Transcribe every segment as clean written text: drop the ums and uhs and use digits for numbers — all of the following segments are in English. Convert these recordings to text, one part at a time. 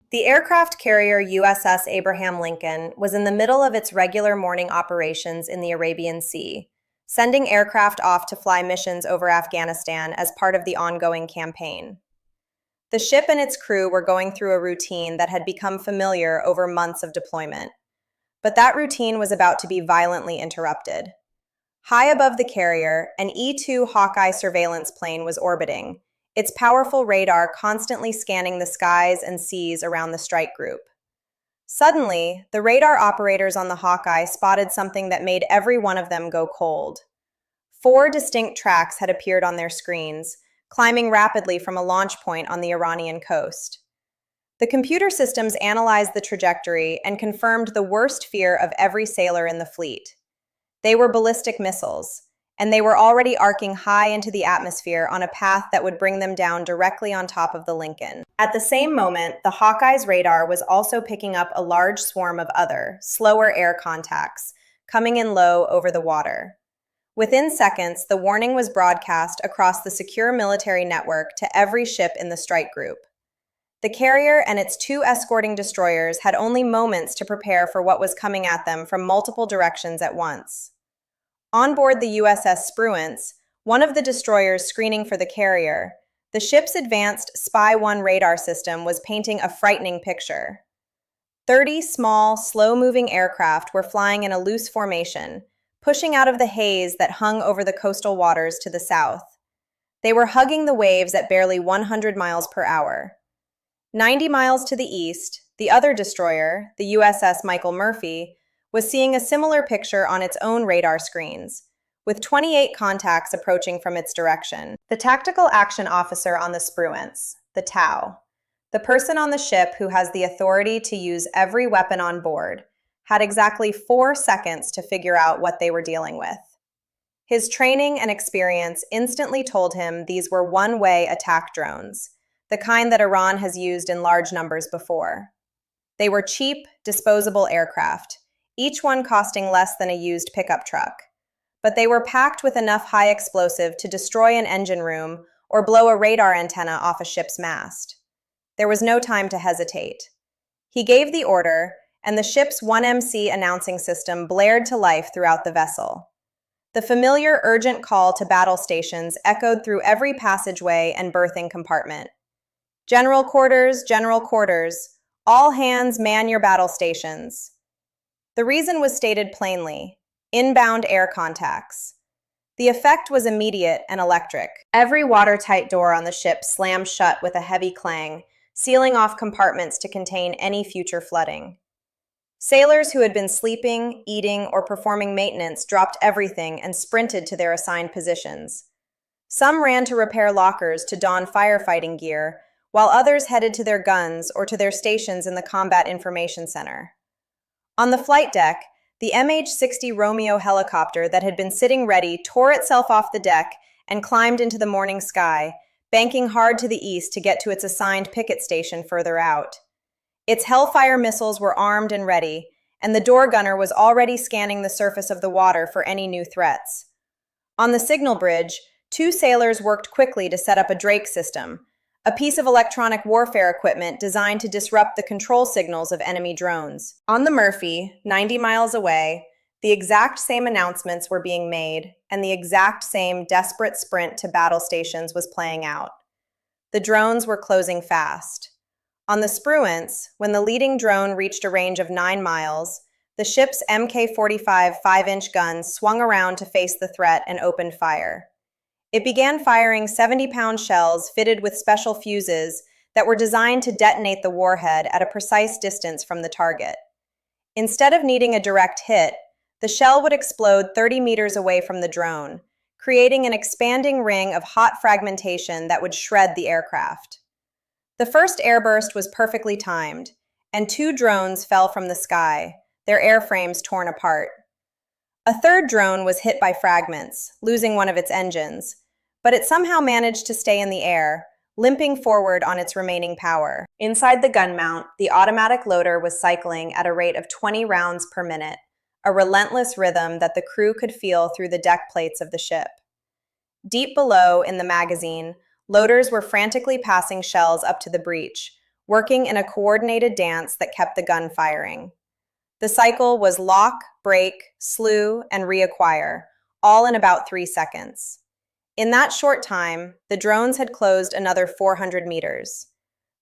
The aircraft carrier USS Abraham Lincoln was in the middle of its regular morning operations in the Arabian Sea, sending aircraft off to fly missions over Afghanistan as part of the ongoing campaign. The ship and its crew were going through a routine that had become familiar over months of deployment. But that routine was about to be violently interrupted. High above the carrier, an E-2 Hawkeye surveillance plane was orbiting, its powerful radar constantly scanning the skies and seas around the strike group. Suddenly, the radar operators on the Hawkeye spotted something that made every one of them go cold. 4 distinct tracks had appeared on their screens, climbing rapidly from a launch point on the Iranian coast. The computer systems analyzed the trajectory and confirmed the worst fear of every sailor in the fleet. They were ballistic missiles, and they were already arcing high into the atmosphere on a path that would bring them down directly on top of the Lincoln. At the same moment, the Hawkeye's radar was also picking up a large swarm of other, slower air contacts, coming in low over the water. Within seconds, the warning was broadcast across the secure military network to every ship in the strike group. The carrier and its 2 escorting destroyers had only moments to prepare for what was coming at them from multiple directions at once. On board the USS Spruance, one of the destroyers screening for the carrier, the ship's advanced Spy-1 radar system was painting a frightening picture. 30 small, slow-moving aircraft were flying in a loose formation, pushing out of the haze that hung over the coastal waters to the south. They were hugging the waves at barely 100 miles per hour. 90 miles to the east, the other destroyer, the USS Michael Murphy, was seeing a similar picture on its own radar screens, with 28 contacts approaching from its direction. The Tactical Action Officer on the Spruance, the TAO, the person on the ship who has the authority to use every weapon on board, had exactly 4 seconds to figure out what they were dealing with. His training and experience instantly told him these were one-way attack drones, the kind that Iran has used in large numbers before. They were cheap, disposable aircraft, each one costing less than a used pickup truck. But they were packed with enough high explosive to destroy an engine room or blow a radar antenna off a ship's mast. There was no time to hesitate. He gave the order, and the ship's 1MC announcing system blared to life throughout the vessel. The familiar urgent call to battle stations echoed through every passageway and berthing compartment. General quarters, all hands man your battle stations. The reason was stated plainly: inbound air contacts. The effect was immediate and electric. Every watertight door on the ship slammed shut with a heavy clang, sealing off compartments to contain any future flooding. Sailors who had been sleeping, eating, or performing maintenance dropped everything and sprinted to their assigned positions. Some ran to repair lockers to don firefighting gear, while others headed to their guns or to their stations in the Combat Information Center. On the flight deck, the MH-60 Romeo helicopter that had been sitting ready tore itself off the deck and climbed into the morning sky, banking hard to the east to get to its assigned picket station further out. Its Hellfire missiles were armed and ready, and the door gunner was already scanning the surface of the water for any new threats. On the signal bridge, 2 sailors worked quickly to set up a Drake system, a piece of electronic warfare equipment designed to disrupt the control signals of enemy drones. On the Murphy, 90 miles away, the exact same announcements were being made, and the exact same desperate sprint to battle stations was playing out. The drones were closing fast. On the Spruance, when the leading drone reached a range of 9 miles, the ship's Mk-45 5-inch gun swung around to face the threat and opened fire. It began firing 70-pound shells fitted with special fuses that were designed to detonate the warhead at a precise distance from the target. Instead of needing a direct hit, the shell would explode 30 meters away from the drone, creating an expanding ring of hot fragmentation that would shred the aircraft. The first airburst was perfectly timed, and 2 drones fell from the sky, their airframes torn apart. A third drone was hit by fragments, losing one of its engines, but it somehow managed to stay in the air, limping forward on its remaining power. Inside the gun mount, the automatic loader was cycling at a rate of 20 rounds per minute, a relentless rhythm that the crew could feel through the deck plates of the ship. Deep below, in the magazine, loaders were frantically passing shells up to the breech, working in a coordinated dance that kept the gun firing. The cycle was lock, break, slew, and reacquire, all in about 3 seconds. In that short time, the drones had closed another 400 meters.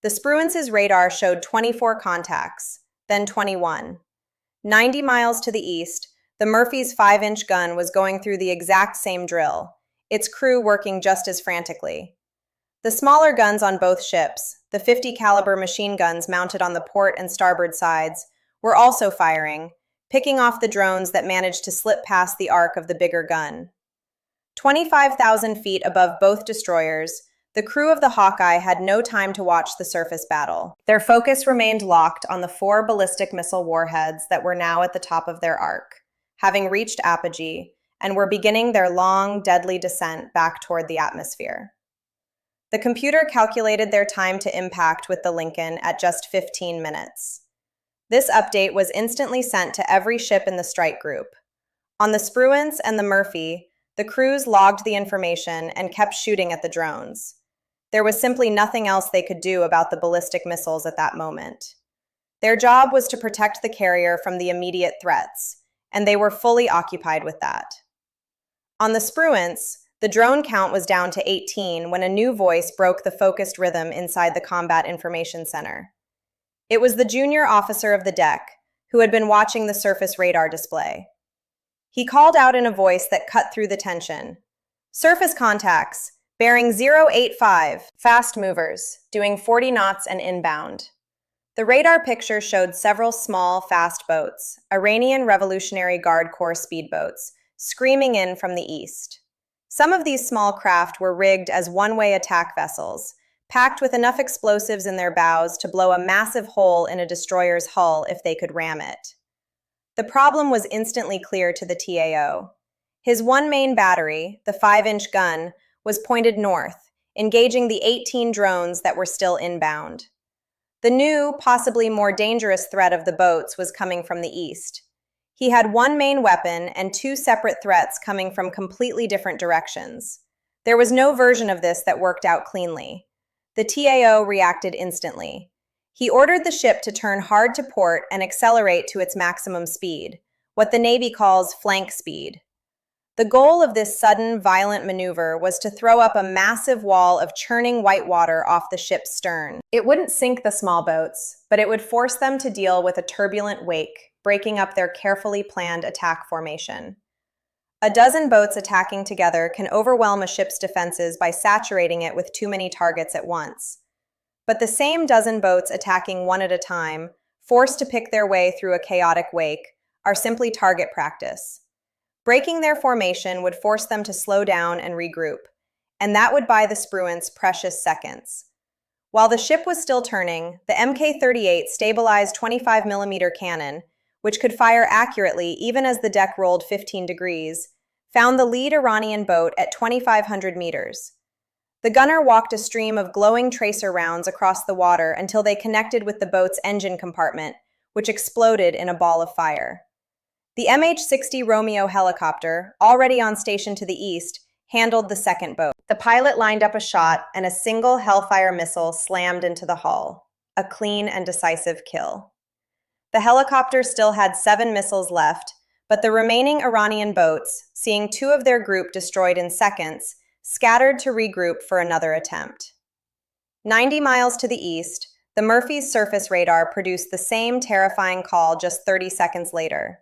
The Spruance's radar showed 24 contacts, then 21. 90 miles to the east, the Murphy's 5-inch gun was going through the exact same drill, its crew working just as frantically. The smaller guns on both ships, the 50 caliber machine guns mounted on the port and starboard sides, were also firing, picking off the drones that managed to slip past the arc of the bigger gun. 25,000 feet above both destroyers, the crew of the Hawkeye had no time to watch the surface battle. Their focus remained locked on the 4 ballistic missile warheads that were now at the top of their arc, having reached apogee, and were beginning their long, deadly descent back toward the atmosphere. The computer calculated their time to impact with the Lincoln at just 15 minutes. This update was instantly sent to every ship in the strike group. On the Spruance and the Murphy, the crews logged the information and kept shooting at the drones. There was simply nothing else they could do about the ballistic missiles at that moment. Their job was to protect the carrier from the immediate threats, and they were fully occupied with that. On the Spruance, the drone count was down to 18 when a new voice broke the focused rhythm inside the Combat Information Center. It was the junior officer of the deck, who had been watching the surface radar display. He called out in a voice that cut through the tension. "Surface contacts, bearing 085, fast movers, doing 40 knots and inbound." The radar picture showed several small, fast boats, Iranian Revolutionary Guard Corps speedboats, screaming in from the east. Some of these small craft were rigged as one-way attack vessels, packed with enough explosives in their bows to blow a massive hole in a destroyer's hull if they could ram it. The problem was instantly clear to the TAO. His one main battery, the 5-inch gun, was pointed north, engaging the 18 drones that were still inbound. The new, possibly more dangerous threat of the boats was coming from the east. He had one main weapon and 2 separate threats coming from completely different directions. There was no version of this that worked out cleanly. The TAO reacted instantly. He ordered the ship to turn hard to port and accelerate to its maximum speed, what the Navy calls flank speed. The goal of this sudden, violent maneuver was to throw up a massive wall of churning white water off the ship's stern. It wouldn't sink the small boats, but it would force them to deal with a turbulent wake, breaking up their carefully planned attack formation. A dozen boats attacking together can overwhelm a ship's defenses by saturating it with too many targets at once. But the same dozen boats attacking one at a time, forced to pick their way through a chaotic wake, are simply target practice. Breaking their formation would force them to slow down and regroup, and that would buy the Spruance precious seconds. While the ship was still turning, the Mk-38 stabilized 25mm cannon, which could fire accurately even as the deck rolled 15 degrees, found the lead Iranian boat at 2,500 meters. The gunner walked a stream of glowing tracer rounds across the water until they connected with the boat's engine compartment, which exploded in a ball of fire. The MH-60 Romeo helicopter, already on station to the east, handled the second boat. The pilot lined up a shot, and a single Hellfire missile slammed into the hull. A clean and decisive kill. The helicopter still had 7 missiles left, but the remaining Iranian boats, seeing 2 of their group destroyed in seconds, scattered to regroup for another attempt. 90 miles to the east, the Murphy's surface radar produced the same terrifying call just 30 seconds later.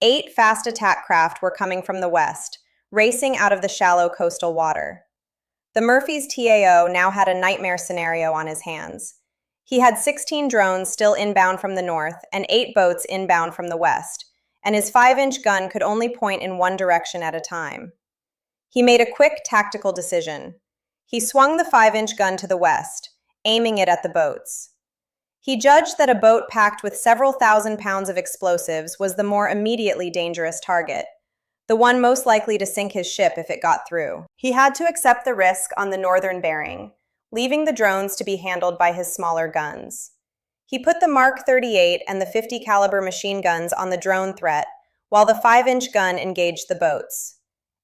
8 fast attack craft were coming from the west, racing out of the shallow coastal water. The Murphy's TAO now had a nightmare scenario on his hands. He had 16 drones still inbound from the north and 8 boats inbound from the west, and his 5-inch gun could only point in one direction at a time. He made a quick tactical decision. He swung the 5-inch gun to the west, aiming it at the boats. He judged that a boat packed with several thousand pounds of explosives was the more immediately dangerous target, the one most likely to sink his ship if it got through. He had to accept the risk on the northern bearing, leaving the drones to be handled by his smaller guns. He put the Mark 38 and the 50 caliber machine guns on the drone threat, while the 5-inch gun engaged the boats.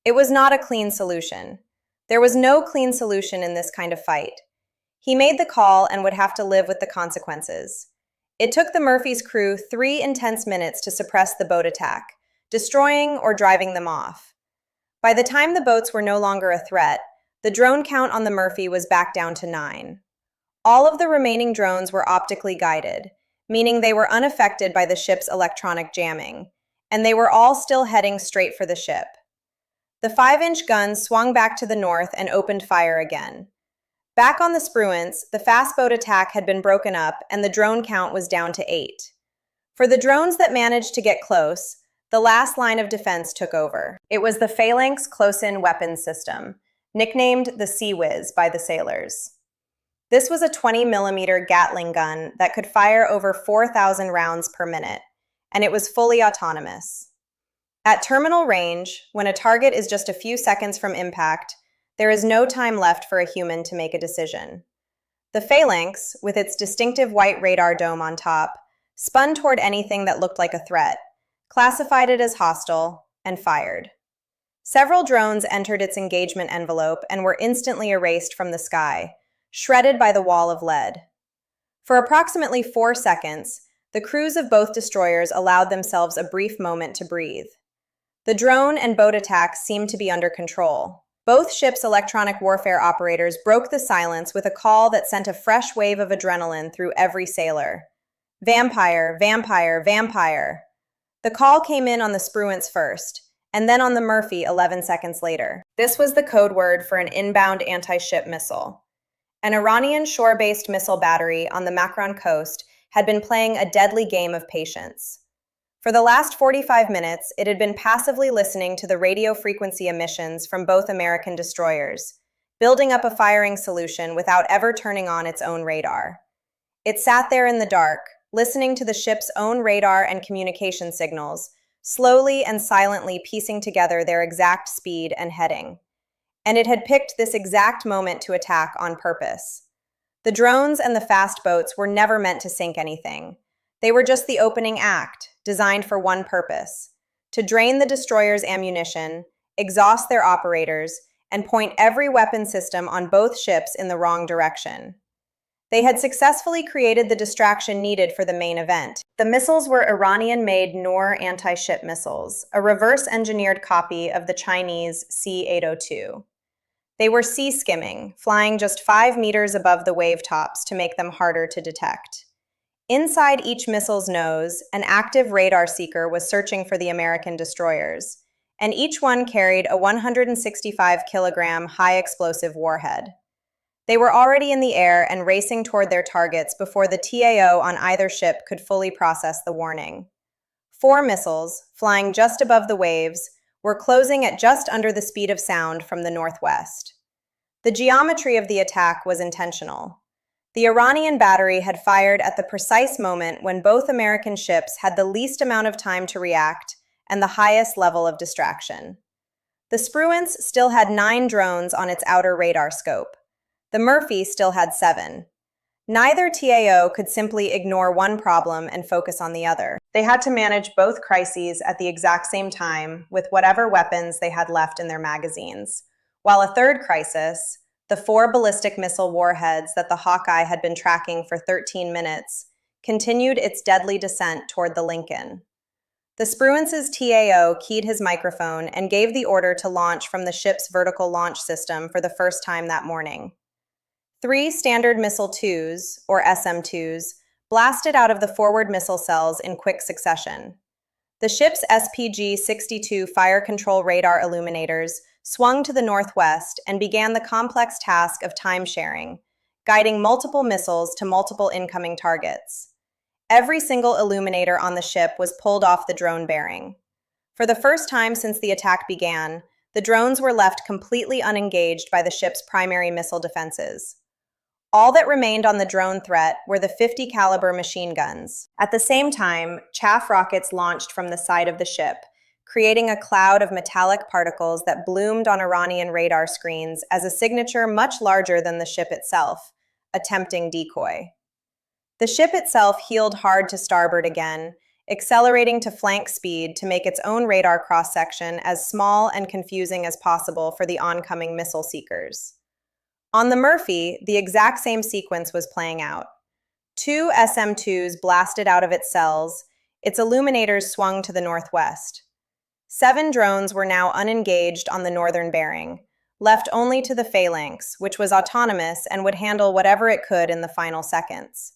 It was not a clean solution. There was no clean solution in this kind of fight. He made the call and would have to live with the consequences. It took the Murphy's crew 3 intense minutes to suppress the boat attack, destroying or driving them off. By the time the boats were no longer a threat, the drone count on the Murphy was back down to 9. All of the remaining drones were optically guided, meaning they were unaffected by the ship's electronic jamming, and they were all still heading straight for the ship. The 5-inch guns swung back to the north and opened fire again. Back on the Spruance, the fast boat attack had been broken up and the drone count was down to 8. For the drones that managed to get close, the last line of defense took over. It was the Phalanx Close-In Weapons System, nicknamed the Sea Whiz by the sailors. This was a 20mm Gatling gun that could fire over 4,000 rounds per minute, and it was fully autonomous. At terminal range, when a target is just a few seconds from impact, there is no time left for a human to make a decision. The Phalanx, with its distinctive white radar dome on top, spun toward anything that looked like a threat, classified it as hostile, and fired. Several drones entered its engagement envelope and were instantly erased from the sky, shredded by the wall of lead. For approximately 4 seconds, the crews of both destroyers allowed themselves a brief moment to breathe. The drone and boat attacks seemed to be under control. Both ships' electronic warfare operators broke the silence with a call that sent a fresh wave of adrenaline through every sailor. Vampire, vampire, vampire. The call came in on the Spruance first, and then on the Murphy 11 seconds later. This was the code word for an inbound anti-ship missile. An Iranian shore-based missile battery on the Makran coast had been playing a deadly game of patience. For the last 45 minutes, it had been passively listening to the radio frequency emissions from both American destroyers, building up a firing solution without ever turning on its own radar. It sat there in the dark, listening to the ship's own radar and communication signals, slowly and silently piecing together their exact speed and heading. And it had picked this exact moment to attack on purpose. The drones and the fast boats were never meant to sink anything. They were just the opening act, designed for one purpose: to drain the destroyer's ammunition, exhaust their operators, and point every weapon system on both ships in the wrong direction. They had successfully created the distraction needed for the main event. The missiles were Iranian-made Noor anti-ship missiles, a reverse-engineered copy of the Chinese C-802. They were sea-skimming, flying just 5 meters above the wave tops to make them harder to detect. Inside each missile's nose, an active radar seeker was searching for the American destroyers, and each one carried a 165-kilogram high-explosive warhead. They were already in the air and racing toward their targets before the TAO on either ship could fully process the warning. 4 missiles, flying just above the waves, were closing at just under the speed of sound from the northwest. The geometry of the attack was intentional. The Iranian battery had fired at the precise moment when both American ships had the least amount of time to react and the highest level of distraction. The Spruance still had 9 drones on its outer radar scope. The Murphy still had 7. Neither TAO could simply ignore one problem and focus on the other. They had to manage both crises at the exact same time with whatever weapons they had left in their magazines, while a third crisis, the 4 ballistic missile warheads that the Hawkeye had been tracking for 13 minutes, continued its deadly descent toward the Lincoln. The Spruance's TAO keyed his microphone and gave the order to launch from the ship's vertical launch system for the first time that morning. 3 Standard Missile 2s, or SM-2s, blasted out of the forward missile cells in quick succession. The ship's SPG-62 fire control radar illuminators swung to the northwest and began the complex task of time-sharing, guiding multiple missiles to multiple incoming targets. Every single illuminator on the ship was pulled off the drone bearing. For the first time since the attack began, the drones were left completely unengaged by the ship's primary missile defenses. All that remained on the drone threat were the 50 caliber machine guns. At the same time, chaff rockets launched from the side of the ship, creating a cloud of metallic particles that bloomed on Iranian radar screens as a signature much larger than the ship itself, a tempting decoy. The ship itself heeled hard to starboard again, accelerating to flank speed to make its own radar cross-section as small and confusing as possible for the oncoming missile seekers. On the Murphy, the exact same sequence was playing out. Two SM-2s blasted out of its cells, its illuminators swung to the northwest. 7 drones were now unengaged on the northern bearing, left only to the phalanx, which was autonomous and would handle whatever it could in the final seconds.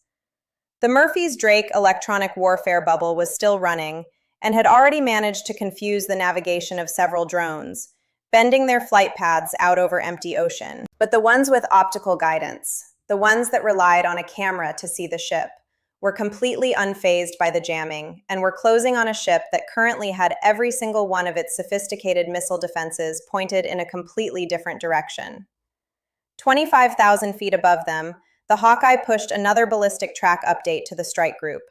The Murphy's Drake electronic warfare bubble was still running and had already managed to confuse the navigation of several drones, bending their flight paths out over empty ocean. But the ones with optical guidance, the ones that relied on a camera to see the ship, were completely unfazed by the jamming and were closing on a ship that currently had every single one of its sophisticated missile defenses pointed in a completely different direction. 25,000 feet above them, the Hawkeye pushed another ballistic track update to the strike group.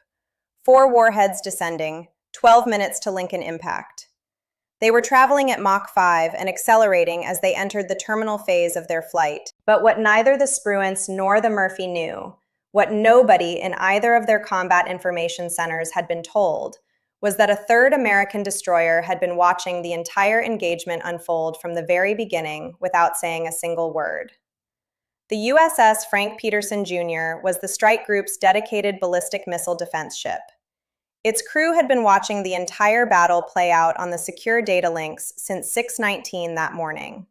4 warheads descending, 12 minutes to Lincoln impact. They were traveling at Mach 5 and accelerating as they entered the terminal phase of their flight. But what neither the Spruance nor the Murphy knew, what nobody in either of their combat information centers had been told, was that a third American destroyer had been watching the entire engagement unfold from the very beginning without saying a single word. The USS Frank Petersen Jr. was the strike group's dedicated ballistic missile defense ship. Its crew had been watching the entire battle play out on the secure data links since 6:19 that morning.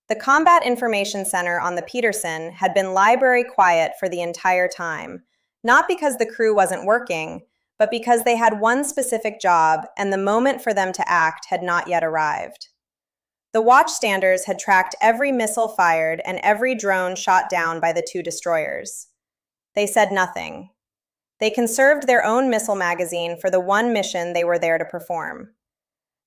The Combat Information Center on the Petersen had been library quiet for the entire time, not because the crew wasn't working, but because they had one specific job and the moment for them to act had not yet arrived. The watchstanders had tracked every missile fired and every drone shot down by the 2 destroyers. They said nothing. They conserved their own missile magazine for the one mission they were there to perform.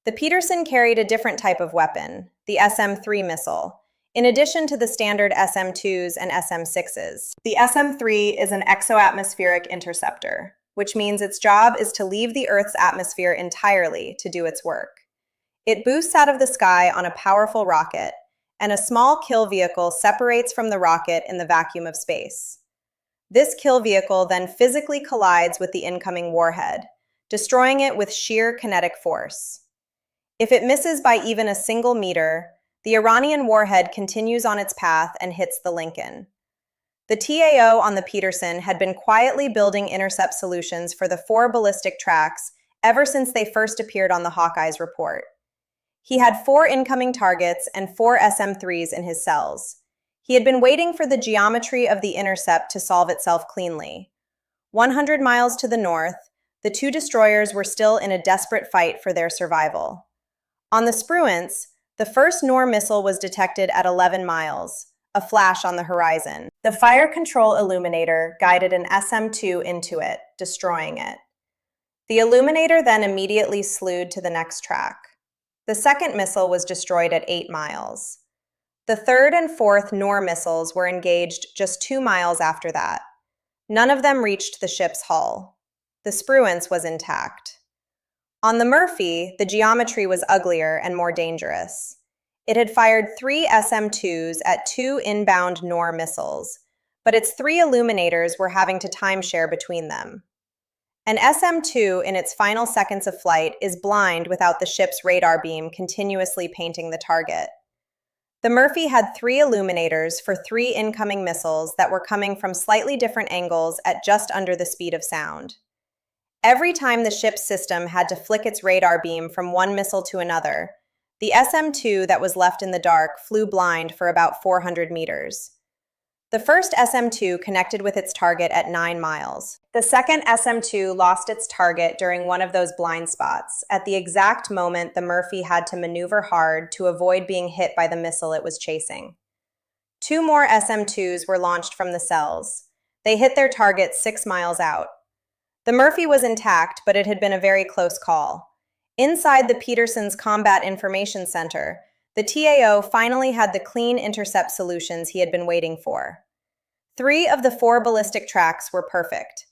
The Petersen carried a different type of weapon, the SM-3 missile, in addition to the standard SM-2s and SM-6s. The SM-3 is an exoatmospheric interceptor, which means its job is to leave the Earth's atmosphere entirely to do its work. It boosts out of the sky on a powerful rocket, and a small kill vehicle separates from the rocket in the vacuum of space. This kill vehicle then physically collides with the incoming warhead, destroying it with sheer kinetic force. If it misses by even a single meter, the Iranian warhead continues on its path and hits the Lincoln. The TAO on the Petersen had been quietly building intercept solutions for the 4 ballistic tracks ever since they first appeared on the Hawkeye's report. He had 4 incoming targets and 4 SM-3s in his cells. He had been waiting for the geometry of the intercept to solve itself cleanly. 100 miles to the north, the 2 destroyers were still in a desperate fight for their survival. On the Spruance, the first NOR missile was detected at 11 miles, a flash on the horizon. The fire control illuminator guided an SM-2 into it, destroying it. The illuminator then immediately slewed to the next track. The second missile was destroyed at 8 miles. The third and fourth NOR missiles were engaged just 2 miles after that. None of them reached the ship's hull. The Spruance was intact. On the Murphy, the geometry was uglier and more dangerous. It had fired 3 SM-2s at 2 inbound NOR missiles, but its 3 illuminators were having to timeshare between them. An SM-2 in its final seconds of flight is blind without the ship's radar beam continuously painting the target. The Murphy had 3 illuminators for 3 incoming missiles that were coming from slightly different angles at just under the speed of sound. Every time the ship's system had to flick its radar beam from one missile to another, the SM-2 that was left in the dark flew blind for about 400 meters. The first SM-2 connected with its target at 9 miles. The second SM-2 lost its target during one of those blind spots, at the exact moment the Murphy had to maneuver hard to avoid being hit by the missile it was chasing. 2 more SM-2s were launched from the cells. They hit their target 6 miles out. The Murphy was intact, but it had been a very close call. Inside the Petersen's Combat Information Center, the TAO finally had the clean intercept solutions he had been waiting for. 3 of the 4 ballistic tracks were perfect.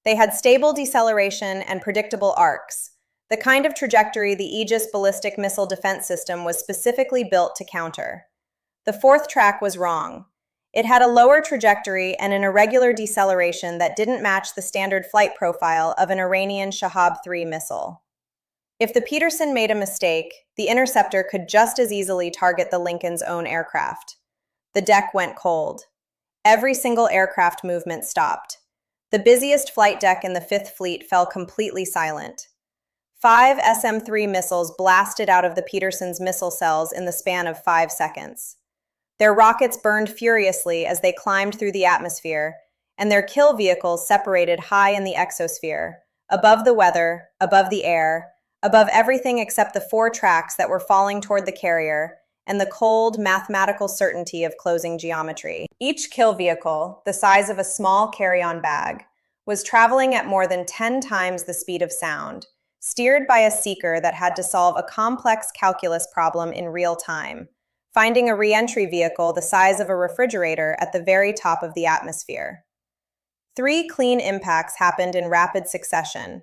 They had stable deceleration and predictable arcs, the kind of trajectory the Aegis ballistic missile defense system was specifically built to counter. The 4th track was wrong. It had a lower trajectory and an irregular deceleration that didn't match the standard flight profile of an Iranian Shahed 3 missile. If the Petersen made a mistake, the interceptor could just as easily target the Lincoln's own aircraft. The deck went cold. Every single aircraft movement stopped. The busiest flight deck in the Fifth Fleet fell completely silent. 5 SM-3 missiles blasted out of the Petersen's missile cells in the span of 5 seconds. Their rockets burned furiously as they climbed through the atmosphere, and their kill vehicles separated high in the exosphere, above the weather, above the air, above everything except the 4 tracks that were falling toward the carrier, and the cold, mathematical certainty of closing geometry. Each kill vehicle, the size of a small carry-on bag, was traveling at more than 10 times the speed of sound, steered by a seeker that had to solve a complex calculus problem in real time, finding a re-entry vehicle the size of a refrigerator at the very top of the atmosphere. 3 clean impacts happened in rapid succession.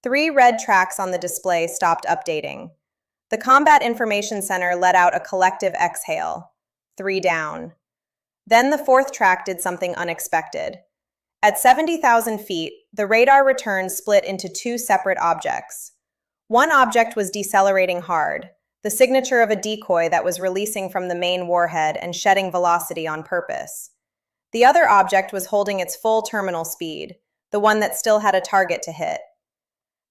3 red tracks on the display stopped updating. The Combat Information Center let out a collective exhale. 3 down. Then the 4th track did something unexpected. At 70,000 feet, the radar return split into 2 separate objects. One object was decelerating hard, the signature of a decoy that was releasing from the main warhead and shedding velocity on purpose. The other object was holding its full terminal speed, the one that still had a target to hit.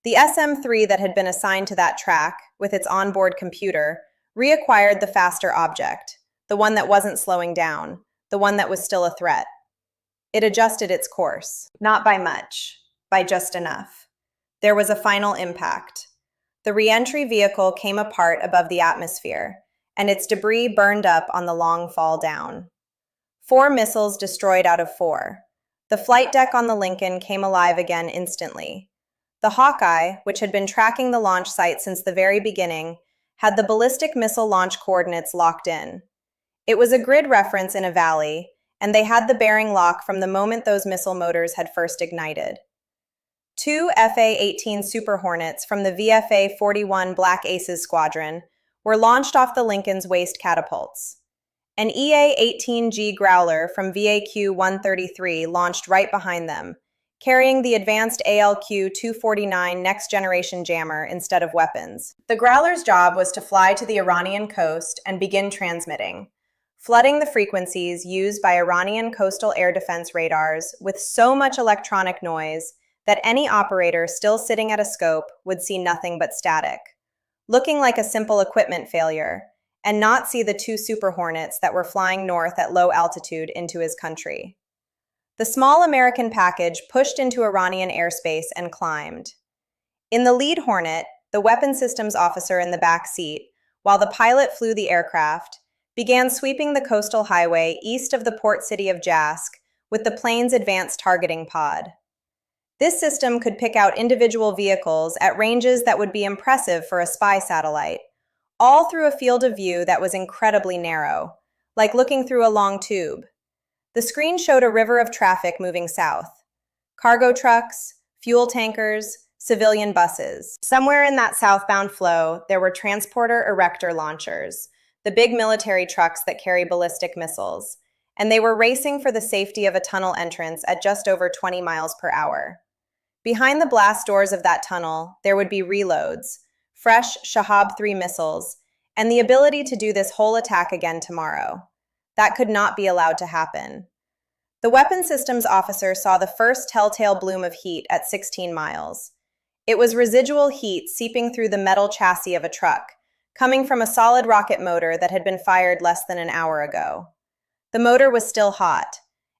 The SM-3 that had been assigned to that track, with its onboard computer, reacquired the faster object, the one that wasn't slowing down, the one that was still a threat. It adjusted its course, not by much, by just enough. There was a final impact. The re-entry vehicle came apart above the atmosphere, and its debris burned up on the long fall down. 4 missiles destroyed out of 4. The flight deck on the Lincoln came alive again instantly. The Hawkeye, which had been tracking the launch site since the very beginning, had the ballistic missile launch coordinates locked in. It was a grid reference in a valley, and they had the bearing lock from the moment those missile motors had first ignited. 2 FA-18 Super Hornets from the VFA-41 Black Aces squadron were launched off the Lincoln's waste catapults. An EA-18G Growler from VAQ-133 launched right behind them, carrying the advanced ALQ-249 next-generation jammer instead of weapons. The Growler's job was to fly to the Iranian coast and begin transmitting, flooding the frequencies used by Iranian coastal air defense radars with so much electronic noise that any operator still sitting at a scope would see nothing but static, looking like a simple equipment failure, and not see the 2 Super Hornets that were flying north at low altitude into his country. The small American package pushed into Iranian airspace and climbed. In the lead Hornet, the weapons systems officer in the back seat, while the pilot flew the aircraft, began sweeping the coastal highway east of the port city of Jask with the plane's advanced targeting pod. This system could pick out individual vehicles at ranges that would be impressive for a spy satellite, all through a field of view that was incredibly narrow, like looking through a long tube. The screen showed a river of traffic moving south. Cargo trucks, fuel tankers, civilian buses. Somewhere in that southbound flow, there were transporter erector launchers, the big military trucks that carry ballistic missiles, and they were racing for the safety of a tunnel entrance at just over 20 miles per hour. Behind the blast doors of that tunnel, there would be reloads, fresh Shahed 3 missiles, and the ability to do this whole attack again tomorrow. That could not be allowed to happen. The weapons systems officer saw the first telltale bloom of heat at 16 miles. It was residual heat seeping through the metal chassis of a truck, coming from a solid rocket motor that had been fired less than an hour ago. The motor was still hot,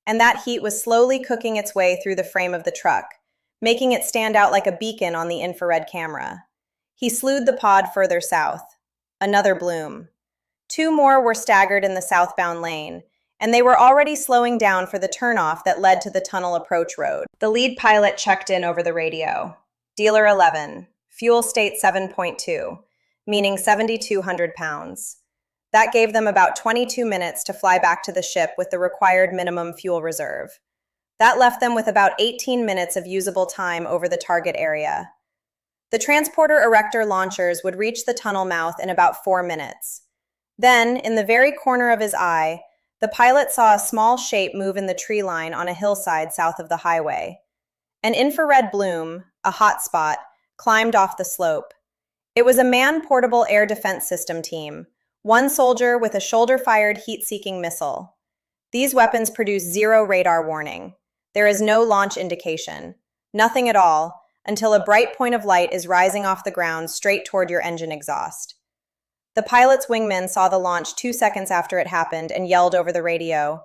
and that heat was slowly cooking its way through the frame of the truck, making it stand out like a beacon on the infrared camera. He slewed the pod further south. Another bloom. 2 more were staggered in the southbound lane, and they were already slowing down for the turnoff that led to the tunnel approach road. The lead pilot checked in over the radio. Dealer 11, fuel state 7.2, meaning 7,200 pounds. That gave them about 22 minutes to fly back to the ship with the required minimum fuel reserve. That left them with about 18 minutes of usable time over the target area. The transporter erector launchers would reach the tunnel mouth in about 4 minutes. Then, in the very corner of his eye, the pilot saw a small shape move in the tree line on a hillside south of the highway. An infrared bloom, a hot spot, climbed off the slope. It was a man-portable air defense system team, one soldier with a shoulder-fired heat-seeking missile. These weapons produce zero radar warning. There is no launch indication. Nothing at all, until a bright point of light is rising off the ground straight toward your engine exhaust. The pilot's wingman saw the launch 2 seconds after it happened and yelled over the radio,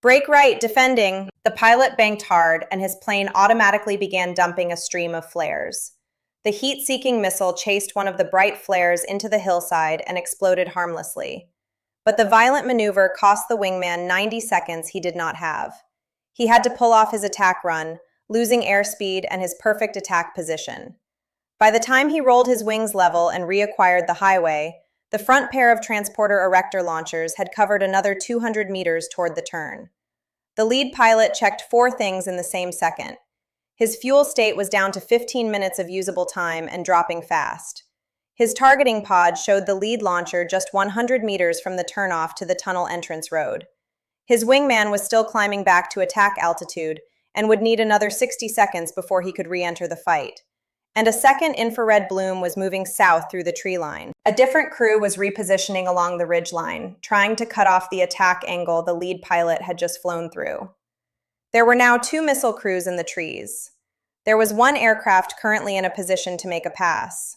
"Brake right, defending!" The pilot banked hard, and his plane automatically began dumping a stream of flares. The heat-seeking missile chased one of the bright flares into the hillside and exploded harmlessly. But the violent maneuver cost the wingman 90 seconds he did not have. He had to pull off his attack run, losing airspeed and his perfect attack position. By the time he rolled his wings level and reacquired the highway, the front pair of transporter erector launchers had covered another 200 meters toward the turn. The lead pilot checked 4 things in the same second. His fuel state was down to 15 minutes of usable time and dropping fast. His targeting pod showed the lead launcher just 100 meters from the turnoff to the tunnel entrance road. His wingman was still climbing back to attack altitude and would need another 60 seconds before he could re-enter the fight. And a second infrared bloom was moving south through the tree line. A different crew was repositioning along the ridge line, trying to cut off the attack angle the lead pilot had just flown through. There were now 2 missile crews in the trees. There was 1 aircraft currently in a position to make a pass.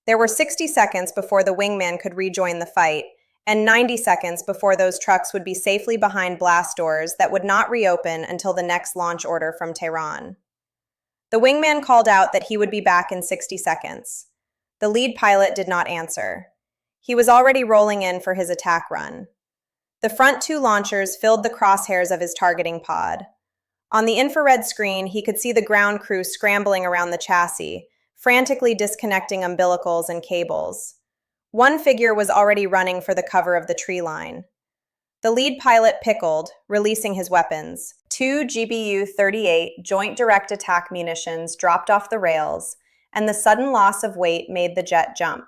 There were 60 seconds before the wingman could rejoin the fight, and 90 seconds before those trucks would be safely behind blast doors that would not reopen until the next launch order from Tehran. The wingman called out that he would be back in 60 seconds. The lead pilot did not answer. He was already rolling in for his attack run. The front 2 launchers filled the crosshairs of his targeting pod. On the infrared screen, he could see the ground crew scrambling around the chassis, frantically disconnecting umbilicals and cables. 1 figure was already running for the cover of the tree line. The lead pilot pickled, releasing his weapons. 2 GBU-38 Joint Direct Attack munitions dropped off the rails, and the sudden loss of weight made the jet jump.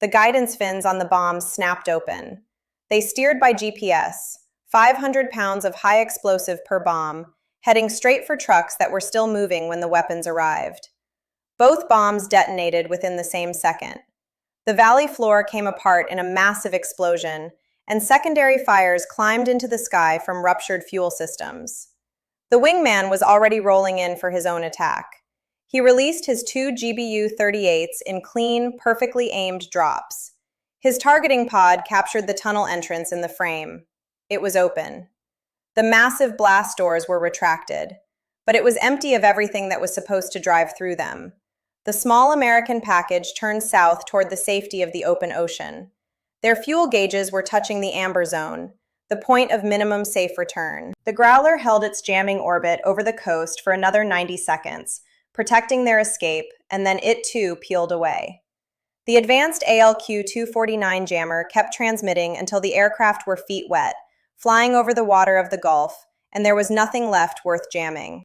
The guidance fins on the bombs snapped open. They steered by GPS, 500 pounds of high explosive per bomb, heading straight for trucks that were still moving when the weapons arrived. Both bombs detonated within the same second. The valley floor came apart in a massive explosion, and secondary fires climbed into the sky from ruptured fuel systems. The wingman was already rolling in for his own attack. He released his 2 GBU-38s in clean, perfectly aimed drops. His targeting pod captured the tunnel entrance in the frame. It was open. The massive blast doors were retracted, but it was empty of everything that was supposed to drive through them. The small American package turned south toward the safety of the open ocean. Their fuel gauges were touching the amber zone, the point of minimum safe return. The Growler held its jamming orbit over the coast for another 90 seconds, protecting their escape, and then it too peeled away. The advanced ALQ-249 jammer kept transmitting until the aircraft were feet wet, flying over the water of the Gulf, and there was nothing left worth jamming.